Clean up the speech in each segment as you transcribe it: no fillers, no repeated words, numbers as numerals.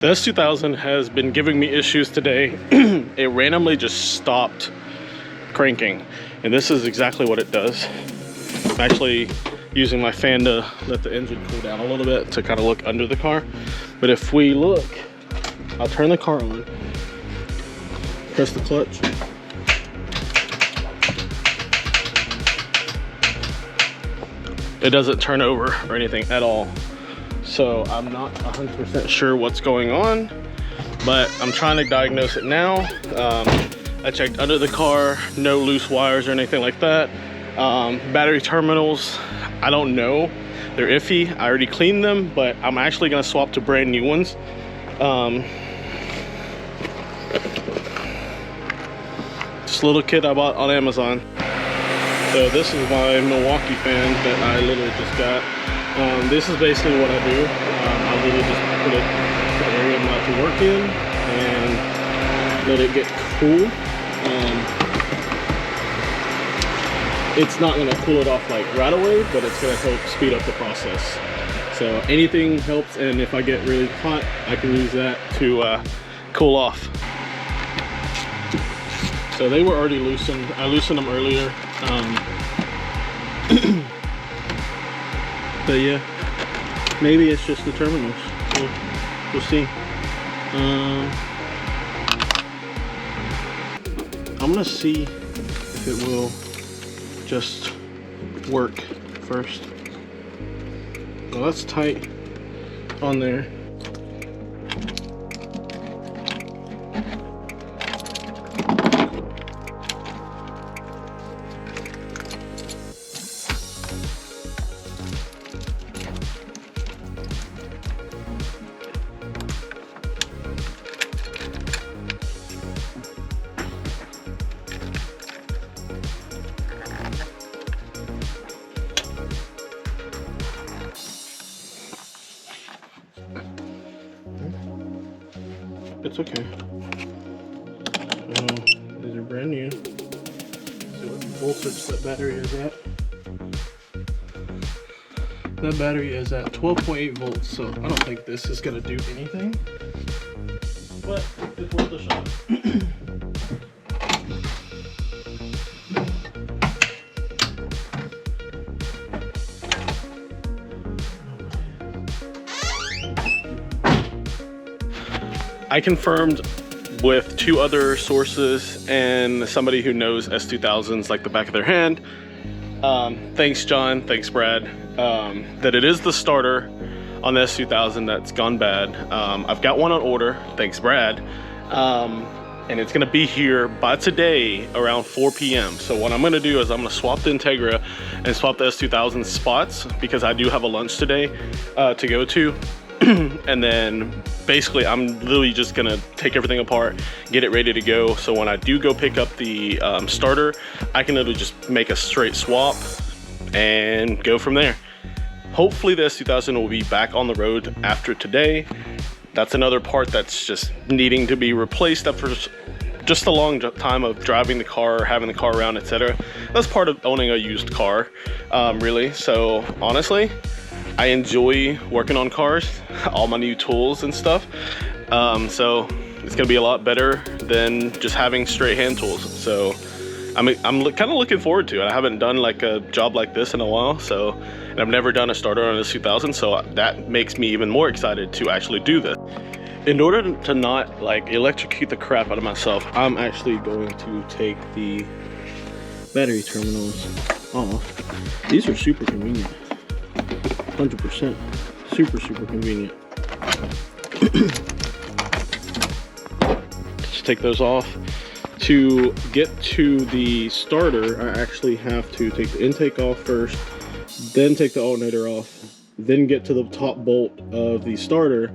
The S2000 has been giving me issues today. It randomly just stopped cranking, and this is exactly what it does. I'm actually using my fan to let the engine cool down a little bit to kind of look under the car. But if we look, I'll turn the car on, press the clutch. It doesn't turn over or anything at all. So I'm not 100% sure what's going on, but I'm trying to diagnose it now. I checked under the car, no loose wires or anything like that. Battery terminals, I don't know. They're iffy. I already cleaned them, but I'm actually gonna swap to brand new ones. This little kit I bought on Amazon. So this is my Milwaukee fan that I literally just got. This is basically what I do. I literally just put it to the area I'm about to work in and let it get cool. It's not gonna cool it off like right away, but it's gonna help speed up the process. So anything helps, and if I get really hot, I can use that to cool off. So they were already loosened. I loosened them earlier. But yeah, maybe it's just the terminals. We'll see. I'm gonna see if it will just work first. Well, that's tight on there. It's okay. These are brand new. See what voltage that battery is at. That battery is at 12.8 volts, so I don't think this is gonna do anything. But it's worth a shot. I confirmed with two other sources and somebody who knows S2000s like the back of their hand. Thanks John, thanks Brad, that it is the starter on the S2000 that's gone bad. I've got one on order, thanks Brad, and it's gonna be here by today around 4 p.m. So what I'm gonna do is I'm gonna swap the Integra and swap the S2000 spots because I do have a lunch today to go to. And then basically I'm literally just gonna take everything apart, get it ready to go, so when I do go pick up the starter, I can literally just make a straight swap and go from there. Hopefully the S2000 will be back on the road after today. That's another part that's just needing to be replaced after just a long time of driving the car, having the car around, etc. That's part of owning a used car, really. So honestly, I enjoy working on cars, all my new tools and stuff. So it's gonna be a lot better than just having straight hand tools. So I'm kind of looking forward to it. I haven't done like a job like this in a while, so, and I've never done a starter on a 2000, so that makes me even more excited to actually do this. In order to not like electrocute the crap out of myself, I'm actually going to take the battery terminals off. These are super convenient. 100%. Super convenient. Just take those off. To get to the starter, I actually have to take the intake off first, then take the alternator off, then get to the top bolt of the starter.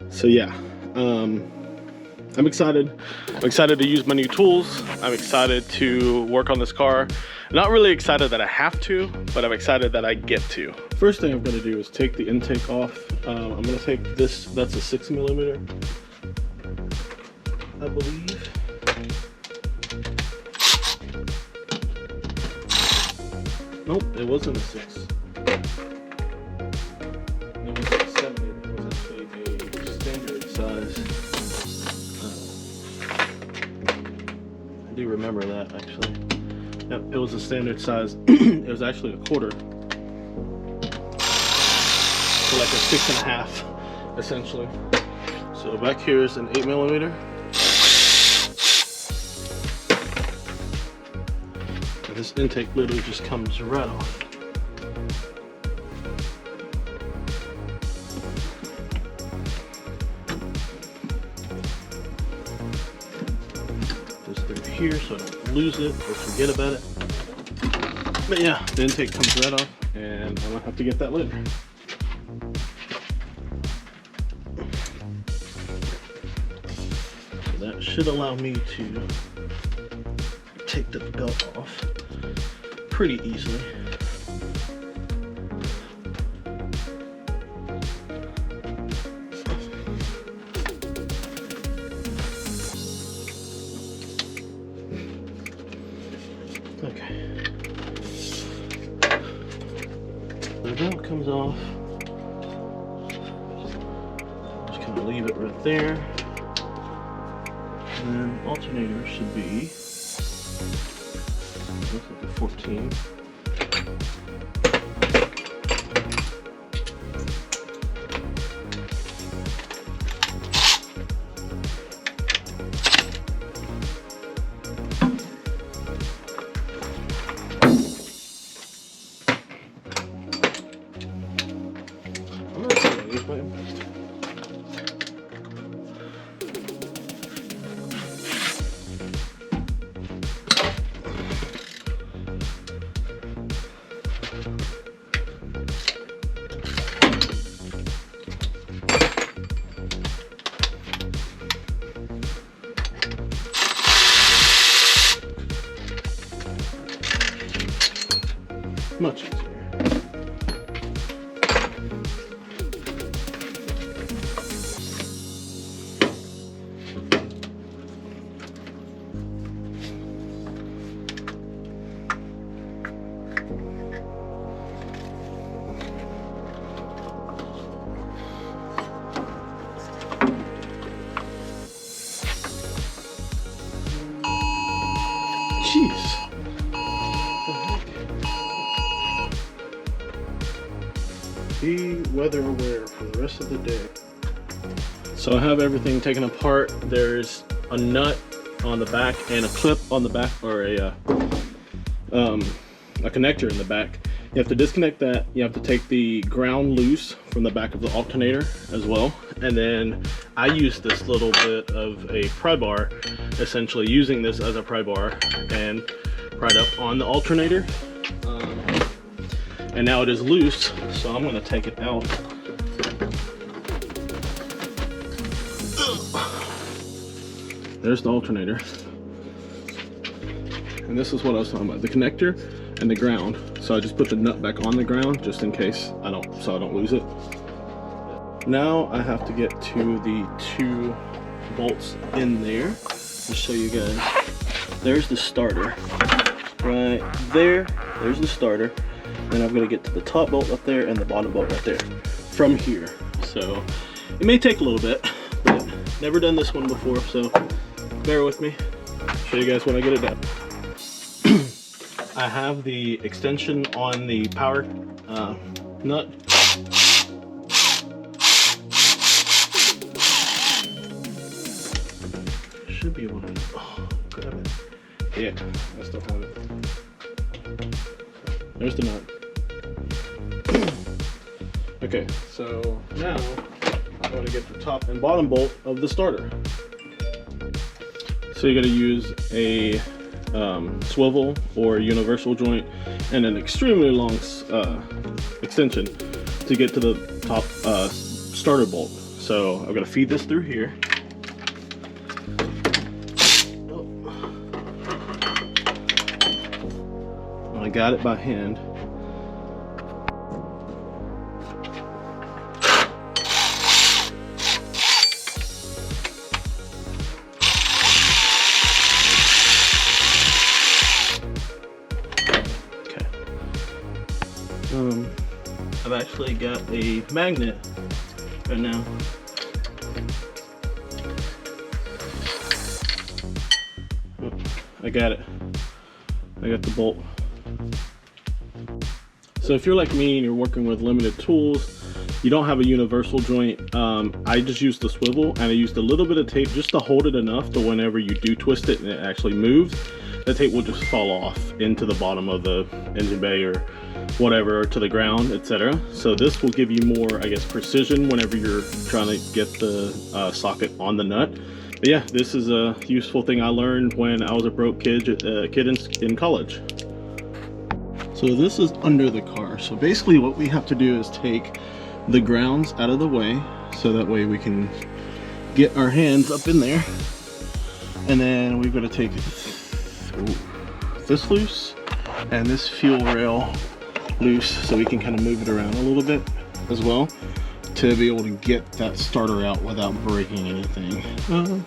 So yeah, I'm excited. I'm excited to use my new tools. I'm excited to work on this car. Not really excited that I have to, but I'm excited that I get to. First thing I'm gonna do is take the intake off. I'm gonna take this, that's a 6mm, I believe. Nope, it wasn't a 6. It was a 7. It was actually a standard do remember that actually. Yep, it was a standard size. It was actually a quarter. So like a 6.5 essentially. So back here is an 8mm. And this intake literally just comes right off. Just through here so I don't lose it or forget about it. But yeah, the intake comes right off and I'm gonna have to get that lid. That should allow me to take the belt off pretty easily. Okay. The belt comes off. Just kind of leave it right there. And then alternator should be, looks like a 14. I'm not sure I use my best. Much easier. Jeez. Be weather aware for the rest of the day. So I have everything taken apart. There's a nut on the back and a clip on the back, or a connector in the back. You have to disconnect that. You have to take the ground loose from the back of the alternator as well. And then I use this little bit of a pry bar, essentially using this as a pry bar, and pried up on the alternator. And now it is loose, so I'm going to take it out. There's the alternator. And this is what I was talking about, the connector and the ground. So I just put the nut back on the ground just in case I don't lose it. Now I have to get to the 2 bolts in there. I'll show you guys. There's the starter. Right there, there's the starter. Then I'm going to get to the top bolt up there and the bottom bolt right there from here. So it may take a little bit, but never done this one before, so bear with me. Show you guys when I get it done. I have the extension on the power nut. Should be able to grab it. Yeah, I still have it. There's the nut. Okay, so now I'm going to get the top and bottom bolt of the starter. So you're going to use a swivel or universal joint and an extremely long extension to get to the top starter bolt. So I'm going to feed this through here. I got it by hand. I've actually got a magnet right now. I got it. I got the bolt. So if you're like me and you're working with limited tools, you don't have a universal joint, I just used the swivel and I used a little bit of tape just to hold it enough to whenever you do twist it and it actually moves, the tape will just fall off into the bottom of the engine bay or whatever, or to the ground, etc. So this will give you more, I guess, precision whenever you're trying to get the socket on the nut. But yeah, this is a useful thing I learned when I was a broke kid in college. So this is under the car. So basically what we have to do is take the grounds out of the way so that way we can get our hands up in there. And then we've got to take this loose and this fuel rail loose so we can kind of move it around a little bit as well to be able to get that starter out without breaking anything. I'm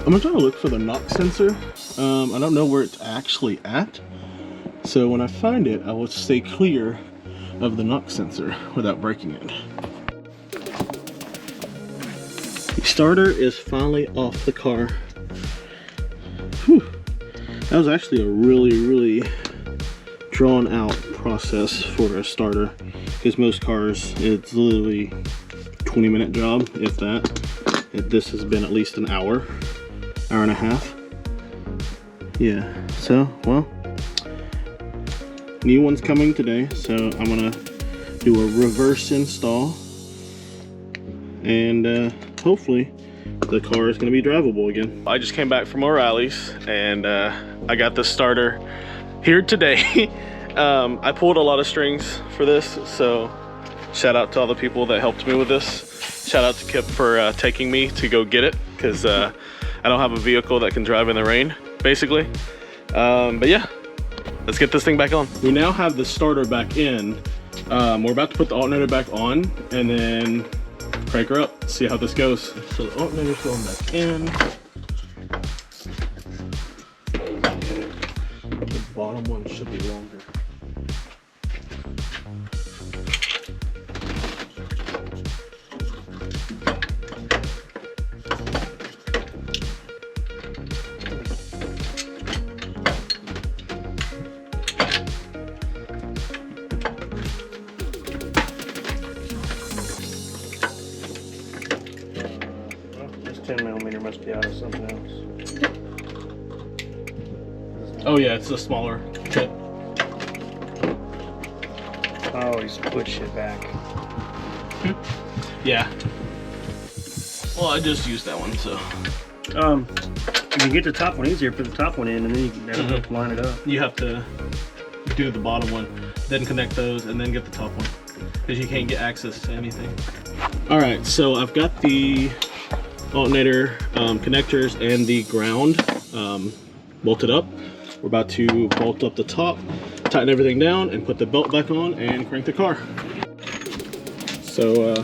gonna try to look for the knock sensor. I don't know where it's actually at, so when I find it I will stay clear of the knock sensor without breaking it. The starter is finally off the car. Whew. That was actually a really drawn out process for a starter, because most cars it's literally 20-minute job, if that. This has been at least an hour and a half. Yeah, so well, new one's coming today, so I'm gonna do a reverse install and hopefully the car is gonna be drivable again. I just came back from O'Reilly's and I got this starter here today. I pulled a lot of strings for this, so shout out to all the people that helped me with this. Shout out to Kip for taking me to go get it, because I don't have a vehicle that can drive in the rain, basically. But yeah, let's get this thing back on. We now have the starter back in. We're about to put the alternator back on and then crank her up, see how this goes. So the alternator's going back in. The bottom one should be longer. This 10mm must be out of something else. Oh yeah, it's a smaller tip. Oh, he's pushed it back. Yeah. Well, I just used that one, so. You can get the top one easier, put the top one in, and then you can line it up. You have to do the bottom one, then connect those, and then get the top one, because you can't get access to anything. All right, so I've got the alternator connectors and the ground bolted up. We're about to bolt up the top, tighten everything down, and put the belt back on and crank the car. So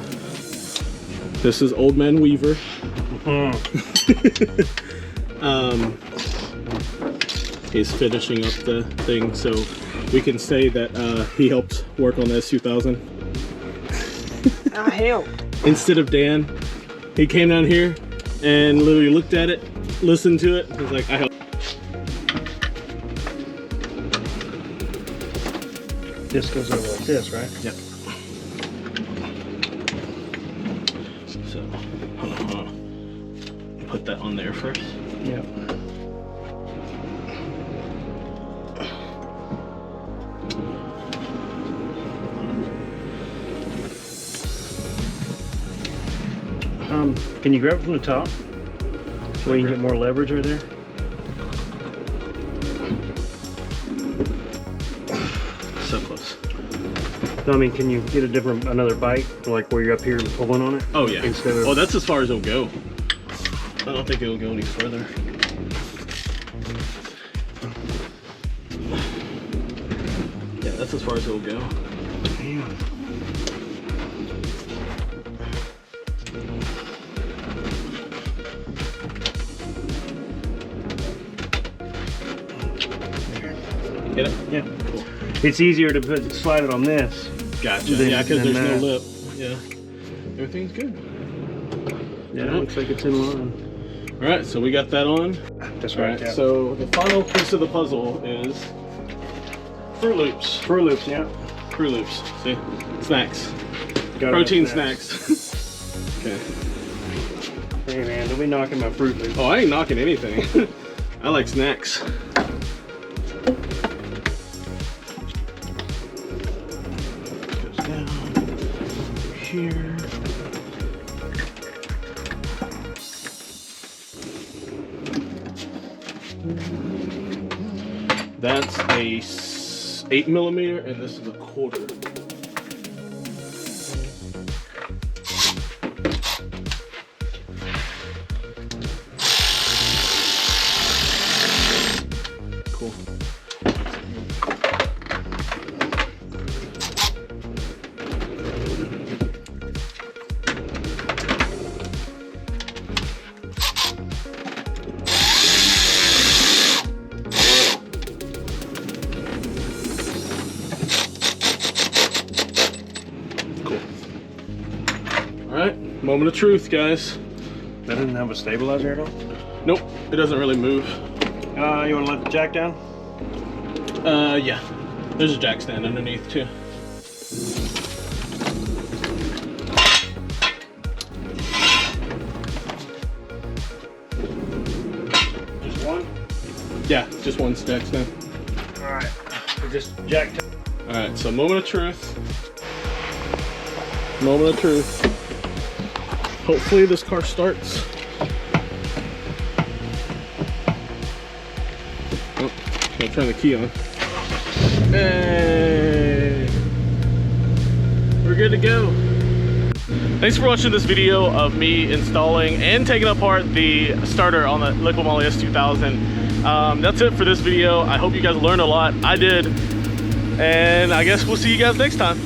this is Old Man Weaver. He's finishing up the thing, so we can say that he helped work on the S2000. I helped. Instead of Dan, he came down here and literally looked at it, listened to it, was like, I helped. This goes over like this, right? Yep. So, hold on. Put that on there first. Yep. Can you grab it from the top so you can get more leverage right there? So close. No, I mean, can you get another bite, like where you're up here and pulling on it? Oh yeah. Instead of, oh, that's as far as it'll go. I don't think it'll go any further. Yeah, that's as far as it'll go. Yeah. Get it? Yeah. Cool. It's easier to slide it on this. Gotcha. Yeah, because there's no lip. Yeah. Everything's good. Yeah, it looks like it's in line. All right, so we got that on. That's All right. right, Yeah. so the final piece of the puzzle is Fruit Loops. Fruit Loops, yeah. Fruit Loops. See, snacks, Gotta protein have snacks. Okay. Hey man, don't be knocking my Fruit Loops. Oh, I ain't knocking anything. I like snacks. Goes down here. That's a 8mm, and this is a 1/4. Cool. Cool. All right, moment of truth, guys. That doesn't have a stabilizer at all? Nope, it doesn't really move. You want to let the jack down? Yeah. There's a jack stand underneath too. Just one? Yeah, just one jack stand. Alright. So just jack. All right, so moment of truth. Moment of truth. Hopefully this car starts. Oh, I'll turn the key on. Hey! We're good to go. Thanks for watching this video of me installing and taking apart the starter on the Liqui Moly S2000. That's it for this video. I hope you guys learned a lot. I did. And I guess we'll see you guys next time.